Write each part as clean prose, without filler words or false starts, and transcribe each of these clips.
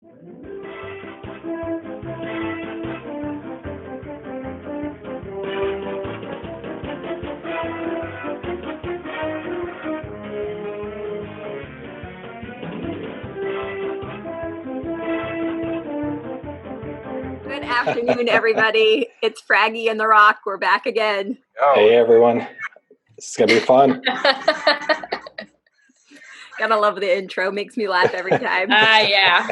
Good afternoon, everybody. It's Fraggie and The Rock. We're back again. Hey, everyone. This is going to be fun. Gotta love the intro. Makes me laugh every time. Yeah.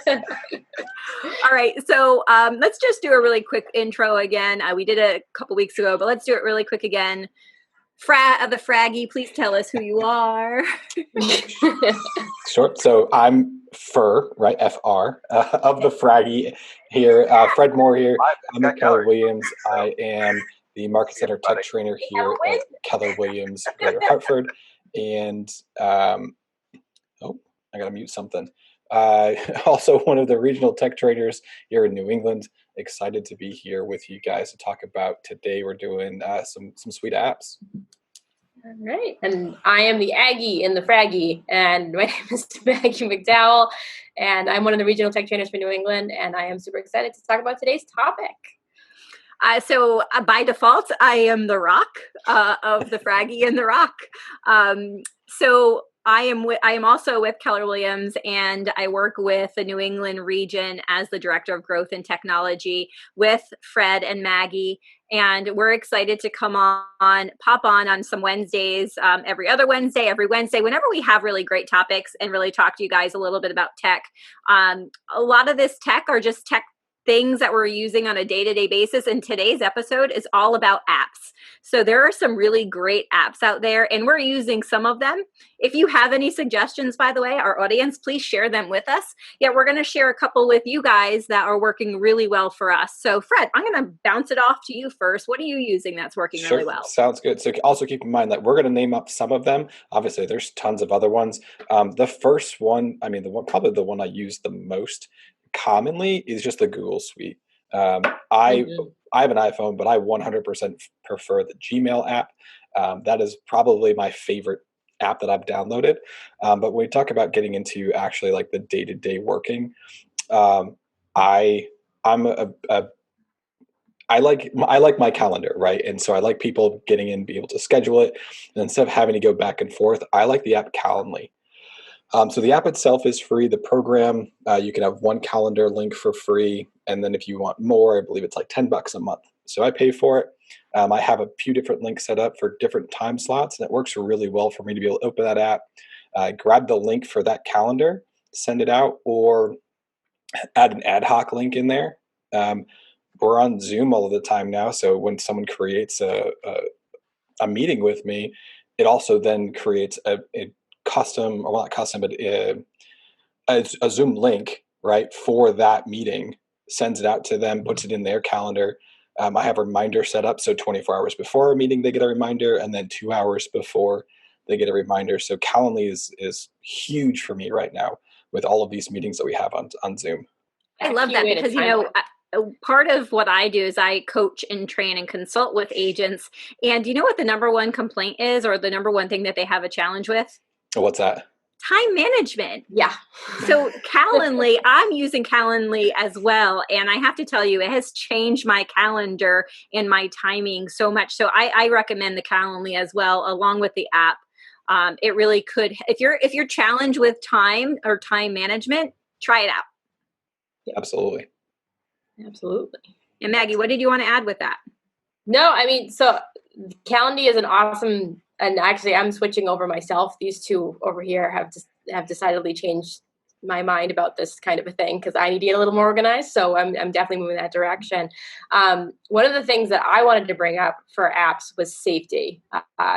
All right. So let's just do a really quick intro again. We did it a couple weeks ago, but let's do it really quick again. The Fraggie, please tell us who you are. Sure. So I'm Fur, right? FR, of the Fraggie here. Fred Moore here. I'm at Keller Williams. I am the Market Center Tech Trainer here at Keller Williams, Greater Hartford. And, I got to mute something. Also one of the regional tech trainers here in New England. Excited to be here with you guys to talk about today. We're doing some sweet apps. All right. And I am the Aggie in the Fraggie. And my name is Maggie McDowell. And I'm one of the regional tech trainers for New England. And I am super excited to talk about today's topic. So by default, I am the Rock of the Fraggie and the Rock. So I am also with Keller Williams, and I work with the New England region as the Director of Growth and Technology with Fred and Maggie. And we're excited to pop on some Wednesdays, every other Wednesday, every Wednesday, whenever we have really great topics and really talk to you guys a little bit about tech. A lot of this tech are just tech things that we're using on a day-to-day basis. And today's episode is all about apps. So there are some really great apps out there, and we're using some of them. If you have any suggestions, by the way, our audience, please share them with us. Yeah, we're going to share a couple with you guys that are working really well for us. So Fred, I'm going to bounce it off to you first. What are you using that's working really well? Sounds good. So also keep in mind that we're going to name up some of them. Obviously, there's tons of other ones. The first one, probably the one I use the most commonly is just the Google Suite. I have an iPhone, but I 100% prefer the Gmail app. That is probably my favorite app that I've downloaded. But when we talk about getting into actually like the day-to-day working, I like my calendar, right? And so I like people getting in, be able to schedule it, and instead of having to go back and forth, I like the app Calendly. So the app itself is free. The program, you can have one calendar link for free. And then if you want more, I believe it's like $10 a month. So I pay for it. I have a few different links set up for different time slots, and it works really well for me to be able to open that app, grab the link for that calendar, send it out, or add an ad hoc link in there. We're on Zoom all of the time now. So when someone creates a meeting with me, it also then creates a custom, or not custom, but a Zoom link, right, for that meeting, sends it out to them, puts it in their calendar. I have a reminder set up, so 24 hours before a meeting, they get a reminder, and then 2 hours before they get a reminder. So Calendly is huge for me right now with all of these meetings that we have on Zoom. I love that because, part of what I do is I coach and train and consult with agents. And you know what the number one complaint is, or the number one thing that they have a challenge with? What's that? Time management. Yeah. So Calendly, I'm using Calendly as well. And I have to tell you, it has changed my calendar and my timing so much. So I recommend the Calendly as well, along with the app. It really could, if you're challenged with time or time management, try it out. Absolutely. And Maggie, what did you want to add with that? No, so Calendly is an awesome. And actually, I'm switching over myself. These two over here have decidedly changed my mind about this kind of a thing because I need to get a little more organized. So I'm definitely moving that direction. One of the things that I wanted to bring up for apps was safety,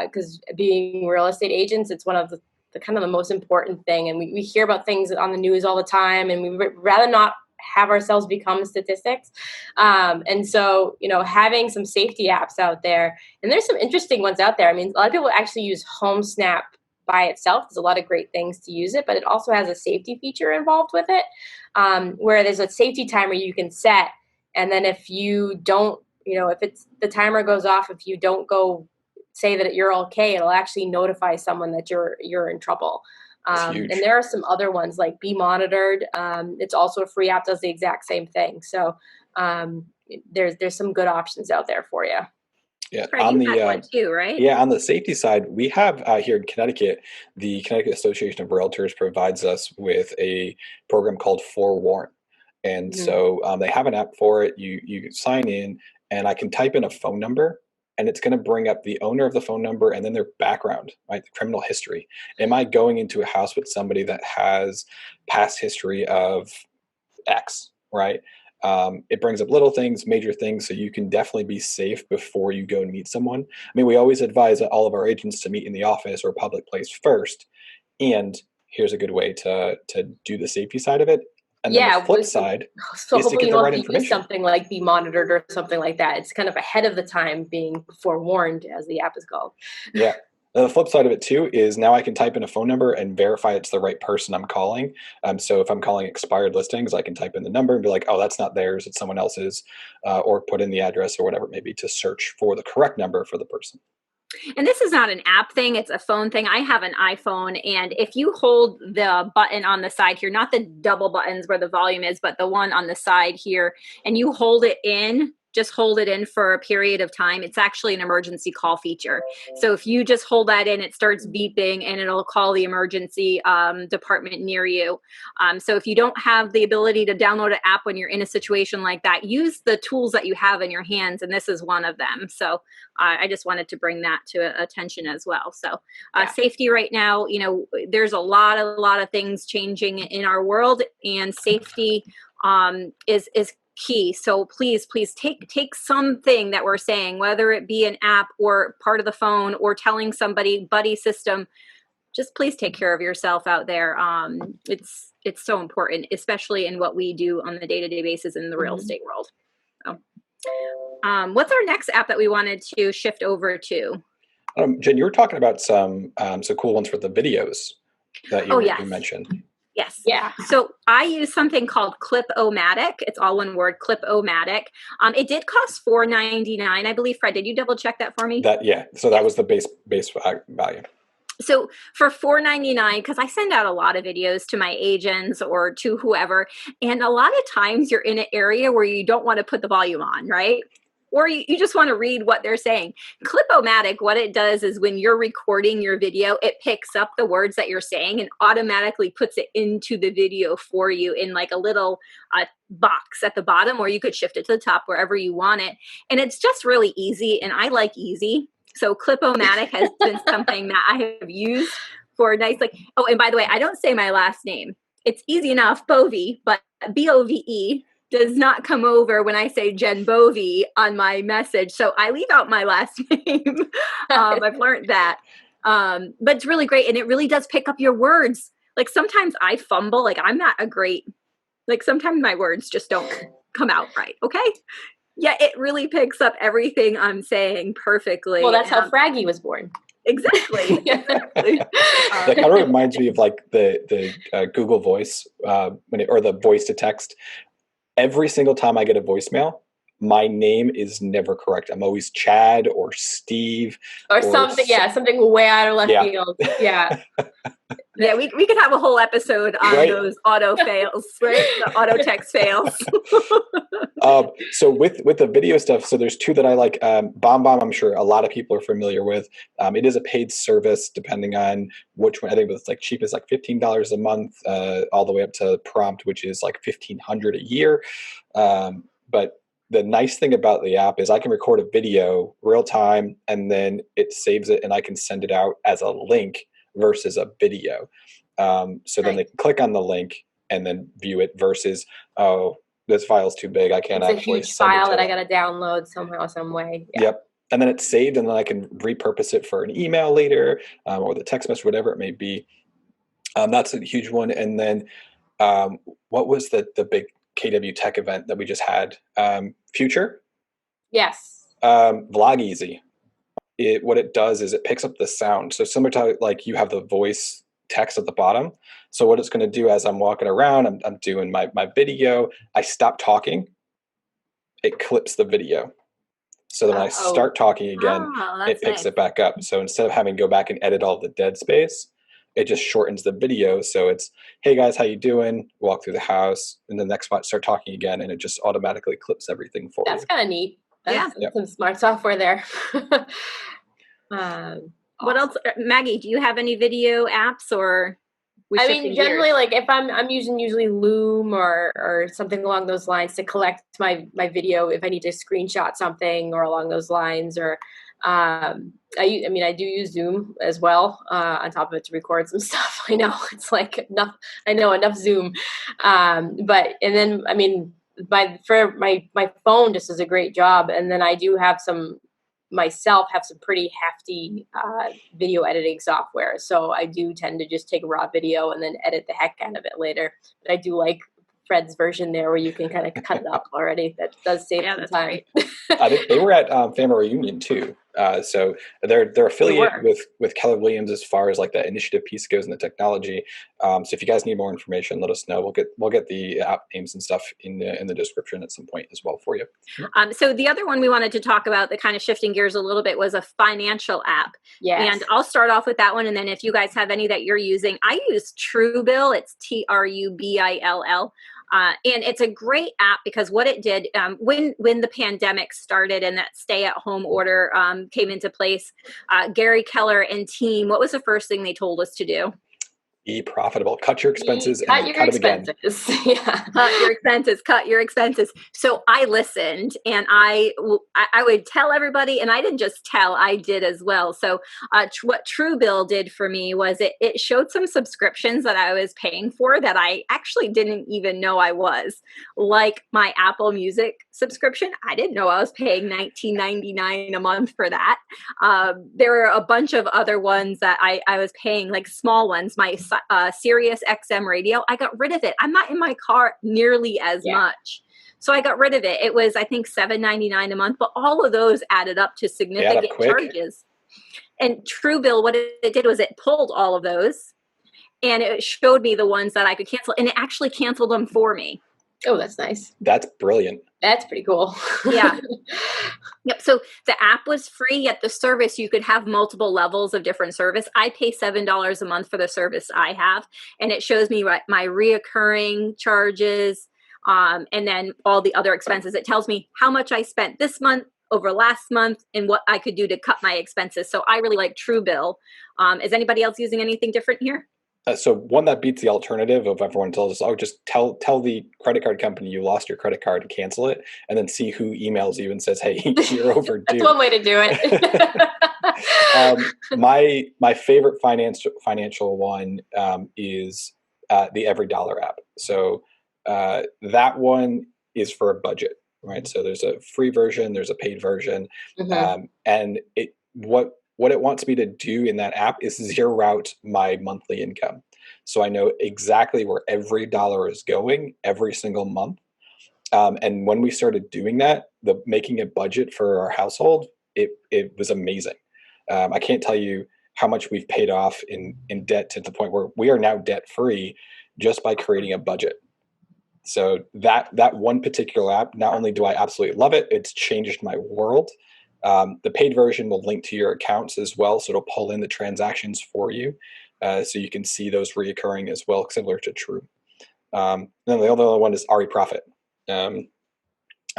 because being real estate agents, it's one of the kind of the most important thing. And we hear about things on the news all the time, and we rather not have ourselves become statistics. And so, having some safety apps out there, and there's some interesting ones out there. A lot of people actually use HomeSnap by itself. There's a lot of great things to use it, but it also has a safety feature involved with it, where there's a safety timer you can set. And then if you don't, if the timer goes off, if you don't go say that you're okay, it'll actually notify someone that you're in trouble. It's huge. And there are some other ones like Be Monitored. It's also a free app, does the exact same thing. So there's some good options out there for you. Yeah, Fred, on you had one the too, right? yeah, on the safety side, we have here in Connecticut, the Connecticut Association of Realtors provides us with a program called Forewarn, and Mhm. so they have an app for it. You sign in, and I can type in a phone number, and it's going to bring up the owner of the phone number and then their background, right, the criminal history. Am I going into a house with somebody that has past history of X, right? It brings up little things, major things, so you can definitely be safe before you go and meet someone. I mean, we always advise all of our agents to meet in the office or a public place first. And here's a good way to do the safety side of it. And then the Yeah, flip side so is to hopefully get you the don't right have to use information. something like Be Monitored or something like that. It's kind of ahead of the time, being forewarned, as the app is called. Yeah. And the flip side of it too is now I can type in a phone number and verify it's the right person I'm calling. So if I'm calling expired listings, I can type in the number and be like, oh, that's not theirs, it's someone else's, or put in the address or whatever it may be to search for the correct number for the person. And this is not an app thing, it's a phone thing. I have an iPhone, and if you hold the button on the side here, not the double buttons where the volume is, but the one on the side here, and you hold it in, just hold it in for a period of time, it's actually an emergency call feature. So if you just hold that in, it starts beeping and it'll call the emergency department near you. So if you don't have the ability to download an app when you're in a situation like that, use the tools that you have in your hands, and this is one of them. So I just wanted to bring that to attention as well. So safety right now, there's a lot of things changing in our world, and safety is key. So please take something that we're saying, whether it be an app or part of the phone or telling somebody, buddy system, just please take care of yourself out there. It's so important, especially in what we do on the day-to-day basis in the real estate world. So, what's our next app that we wanted to shift over to? Jen, you were talking about some cool ones for the videos that you mentioned. Yes. Yeah. So I use something called Clip-O-Matic. It's all one word, Clip-O-Matic. It did cost $4.99, I believe. Fred, did you double check that for me? So that was the base value. So for $4.99, because I send out a lot of videos to my agents or to whoever, and a lot of times you're in an area where you don't want to put the volume on, right? Or you just want to read what they're saying. Clip-O-Matic, what it does is when you're recording your video, it picks up the words that you're saying and automatically puts it into the video for you in like a little box at the bottom, or you could shift it to the top wherever you want it. And it's just really easy, and I like easy. So Clip-O-Matic has been something that I have used for nice, oh, and by the way, I don't say my last name. It's easy enough, Bovee, but Bove does not come over when I say Jen Bovee on my message. So I leave out my last name. I've learned that. But it's really great. And it really does pick up your words. Like sometimes I fumble, like I'm not a great, like sometimes my words just don't come out right. Okay. Yeah, it really picks up everything I'm saying perfectly. Well, that's how Fraggie was born. Exactly. Exactly. That kind of reminds me of like the Google Voice or the voice to text. Every single time I get a voicemail, my name is never correct. I'm always Chad or Steve or something. Yeah, something way out of left field. Yeah. Yeah, we could have a whole episode on those auto fails, right? The auto text fails. So with the video stuff, so there's two that I like. BombBomb, I'm sure a lot of people are familiar with. It is a paid service, depending on which one. I think it's like cheap as like $15 a month, all the way up to Prompt, which is like $1,500 a year. But the nice thing about the app is I can record a video real time, and then it saves it, and I can send it out as a link versus a video. So then they can click on the link and then view it versus, oh, this file's too big, I can't actually send it to file that them. I got to download somehow, some way. Yeah. Yep. And then it's saved, and then I can repurpose it for an email later, or the text message, whatever it may be. That's a huge one. And then what was the big KW Tech event that we just had? Future? Yes. Vlog Easy. What it does is it picks up the sound. So similar to like you have the voice text at the bottom. So what it's going to do as I'm walking around, I'm doing my video, I stop talking, it clips the video. So then when I start talking again, it picks it back up. So instead of having to go back and edit all the dead space, it just shortens the video. So it's, hey guys, how you doing? Walk through the house, and the next spot start talking again, and it just automatically clips everything for you. That's kind of neat. That's Yeah. some smart software there. What else, Maggie? Do you have any video apps, or? I mean, generally, like if I'm using usually Loom or something along those lines to collect my video if I need to screenshot something or along those lines, or I mean I do use Zoom as well on top of it to record some stuff. I know it's like enough. I know enough Zoom, but and then I mean my phone just does a great job, and then I do have some pretty hefty video editing software. So I do tend to just take raw video and then edit the heck out of it later. But I do like Fred's version there where you can kind of cut it up already. That does save some time. They were at Family Reunion too. So they're affiliated with Keller Williams as far as like the initiative piece goes in the technology. So if you guys need more information, let us know. We'll get the app names and stuff in the description at some point as well for you. So the other one we wanted to talk about, the kind of shifting gears a little bit, was a financial app. Yes. And I'll start off with that one, and then if you guys have any that you're using, I use Truebill. It's Trubill. And it's a great app because what it did when the pandemic started and that stay-at-home order came into place, Gary Keller and team, what was the first thing they told us to do? Be profitable. Cut your expenses cut and cut them again. Yeah. Cut your expenses. So I listened, and I would tell everybody, and I didn't just tell, I did as well. So what Truebill did for me was it showed some subscriptions that I was paying for that I actually didn't even know I was. Like my Apple Music subscription, I didn't know I was paying $19.99 a month for that. There were a bunch of other ones that I was paying, like small ones. My Sirius XM radio, I got rid of it. I'm not in my car nearly as much. So I got rid of it. It was, I think, $7.99 a month, but all of those added up to significant charges. And Truebill, what it did was it pulled all of those, and it showed me the ones that I could cancel, and it actually canceled them for me. Oh, that's nice. That's brilliant. That's pretty cool. Yeah. Yep. So the app was free, yet the service, you could have multiple levels of different service. I pay $7 a month for the service I have, and it shows me my reoccurring charges, and then all the other expenses. It tells me how much I spent this month over last month and what I could do to cut my expenses. So I really like Truebill. Is anybody else using anything different here? So one that beats the alternative of everyone tells us, oh, just tell the credit card company you lost your credit card and cancel it, and then see who emails you and says, hey, you're overdue. That's one way to do it. My favorite financial one is the Every Dollar app. So that one is for a budget, right? So there's a free version, there's a paid version, and what it wants me to do in that app is zero out my monthly income. So I know exactly where every dollar is going every single month. And when we started doing that, making a budget for our household, it was amazing. I can't tell you how much we've paid off in debt to the point where we are now debt free just by creating a budget. So that one particular app, not only do I absolutely love it, it's changed my world. The paid version will link to your accounts as well, so it'll pull in the transactions for you, so you can see those reoccurring as well, similar to True. Then the other one is RE Profit.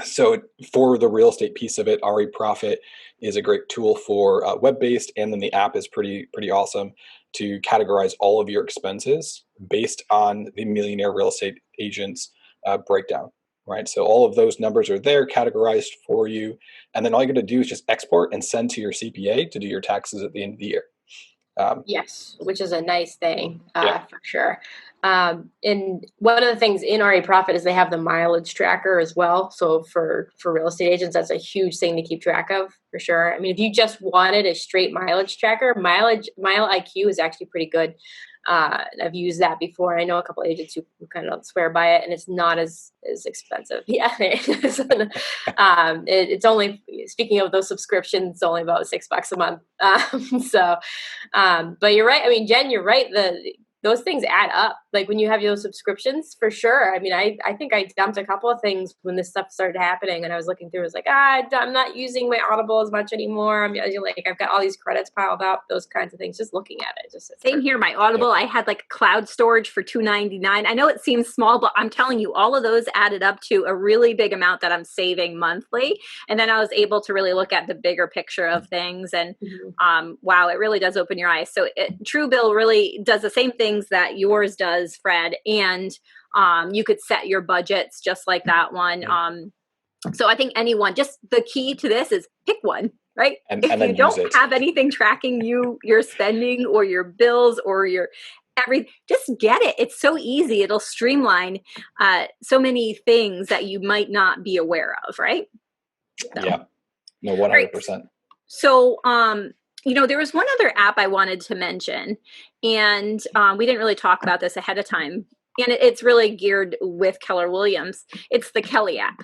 So for the real estate piece of it, RE Profit is a great tool for web-based, and then the app is pretty awesome to categorize all of your expenses based on the Millionaire Real Estate Agent's breakdown. Right, so all of those numbers are there categorized for you, and then all you got to do is just export and send to your CPA to do your taxes at the end of the year. Yes, which is a nice thing for sure. And one of the things in RE Profit is they have the mileage tracker as well. So for real estate agents, that's a huge thing to keep track of for sure. I mean, if you just wanted a straight mileage tracker, Mile IQ is actually pretty good. I've used that before. I know a couple of agents who kind of swear by it, and it's not as expensive. Yeah, it's only, speaking of those subscriptions, it's only about $6 a month. But you're right. I mean, Jen, you're right. Those things add up. like when you have those subscriptions, for sure. I mean, I think I dumped a couple of things when this stuff started happening, and I was looking through. I was like, I'm not using my Audible as much anymore. I'm like, I've got all these credits piled up, those kinds of things. Just looking at it, just same here. My Audible, I had like cloud storage for $2.99. I know it seems small, but I'm telling you, all of those added up to a really big amount that I'm saving monthly. And then I was able to really look at the bigger picture of things, and wow, it really does open your eyes. So Truebill really does the same things that yours does, Fred, and you could set your budgets just like that one. So I think anyone, just the key to this is pick one, right? And if you don't have anything tracking your spending or your bills or your just get it. It's so easy. It'll streamline so many things that you might not be aware of, right? So. Yeah, no, 100%. Right. So, there was one other app I wanted to mention, and we didn't really talk about this ahead of time, and it's really geared with Keller Williams. It's the Kelly app.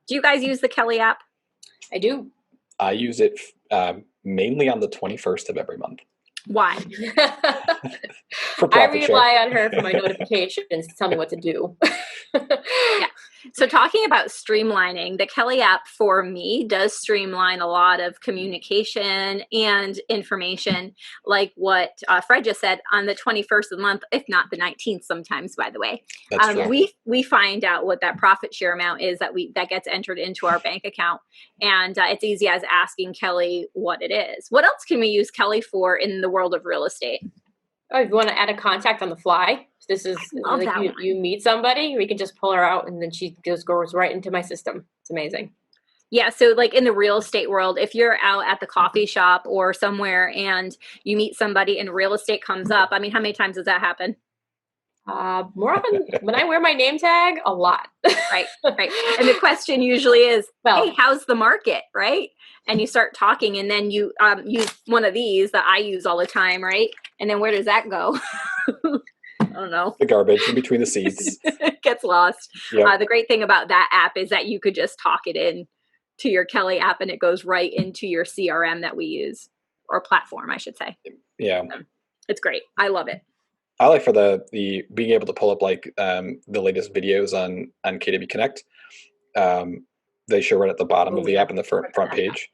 Do you guys use the Kelly app? I do. I use it mainly on the 21st of every month. Why? I rely on her for my notifications to tell me what to do. Yeah. So talking about streamlining, the Kelly app for me does streamline a lot of communication and information, like what Fred just said, on the 21st of the month, if not the 19th sometimes, by the way. That's true. We find out what that profit share amount is that gets entered into our bank account. And it's easy as asking Kelly what it is. What else can we use Kelly for in the world of real estate? Oh, if you want to add a contact on the fly, this is like you meet somebody, we can just pull her out and then she just goes right into my system. It's amazing. Yeah. So like in the real estate world, if you're out at the coffee shop or somewhere and you meet somebody and real estate comes up, I mean, how many times does that happen? More often when I wear my name tag, a lot. Right. And the question usually is, hey, how's the market? Right. And you start talking, and then you use one of these that I use all the time, right? And then where does that go? I don't know. The garbage in between the seats. It gets lost. Yep. The great thing about that app is that you could just talk it in to your Kelly app, and it goes right into your CRM that we use, or platform, I should say. Yeah. It's great. I love it. I like for the being able to pull up like the latest videos on KW Connect. They show right at the bottom of the app in the front page.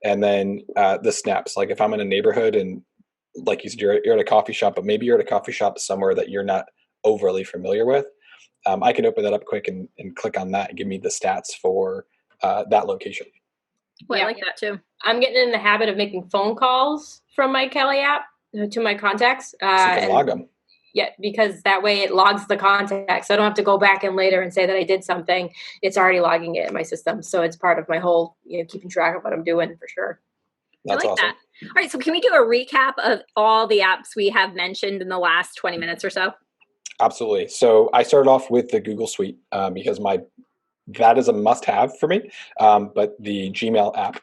And then the snaps, like if I'm in a neighborhood and like you said, you're at a coffee shop, but maybe you're at a coffee shop somewhere that you're not overly familiar with. I can open that up quick and click on that and give me the stats for that location. Well, I like that too. I'm getting in the habit of making phone calls from my Kelly app to my contacts. So you can log them. Yeah, because that way it logs the contacts. So I don't have to go back in later and say that I did something. It's already logging it in my system. So it's part of my whole, keeping track of what I'm doing for sure. That's I like awesome. That. All right. So can we do a recap of all the apps we have mentioned in the last 20 minutes or so? Absolutely. So I started off with the Google Suite because that is a must-have for me. But the Gmail app,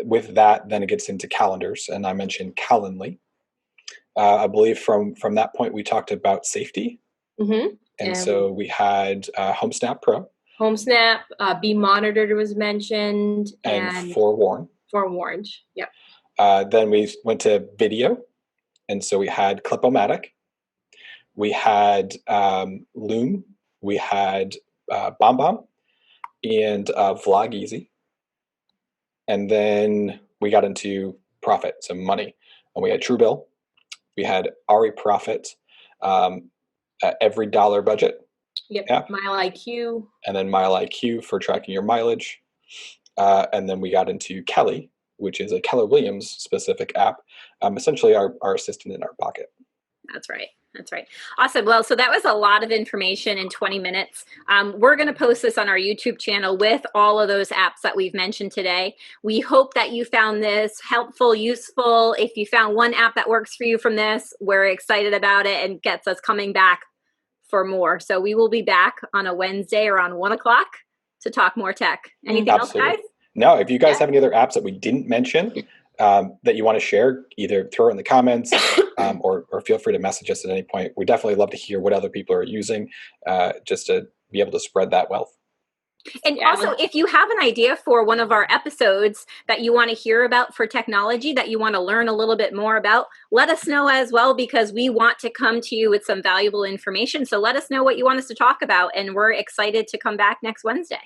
with that, then it gets into calendars, and I mentioned Calendly. I believe from that point we talked about safety, and so we had HomeSnap Pro, Be Monitored was mentioned, and Forewarned. Yep. Then we went to video, and so we had Clip-O-Matic, we had Loom, we had BombBomb, and Vlog Easy, and then we got into profit, so money, and we had Truebill. We had Ari Profit, Every Dollar Budget. Yep. App. Mile IQ. And then Mile IQ for tracking your mileage. And then we got into Kelly, which is a Keller Williams specific app, essentially our assistant in our pocket. That's right. Awesome. Well, so that was a lot of information in 20 minutes. We're going to post this on our YouTube channel with all of those apps that we've mentioned today. We hope that you found this helpful, useful. If you found one app that works for you from this, we're excited about it and gets us coming back for more. So we will be back on a Wednesday around 1 o'clock to talk more tech. Anything Absolutely. else, guys? No, if you guys have any other apps that we didn't mention that you want to share, either throw it in the comments or feel free to message us at any point. We definitely love to hear what other people are using just to be able to spread that wealth. And also, if you have an idea for one of our episodes that you want to hear about for technology, that you want to learn a little bit more about, let us know as well, because we want to come to you with some valuable information. So let us know what you want us to talk about, and we're excited to come back next Wednesday.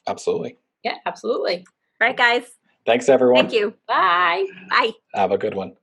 Absolutely. Yeah, absolutely. All right, guys. Thanks, everyone. Thank you. Bye. Bye. Have a good one.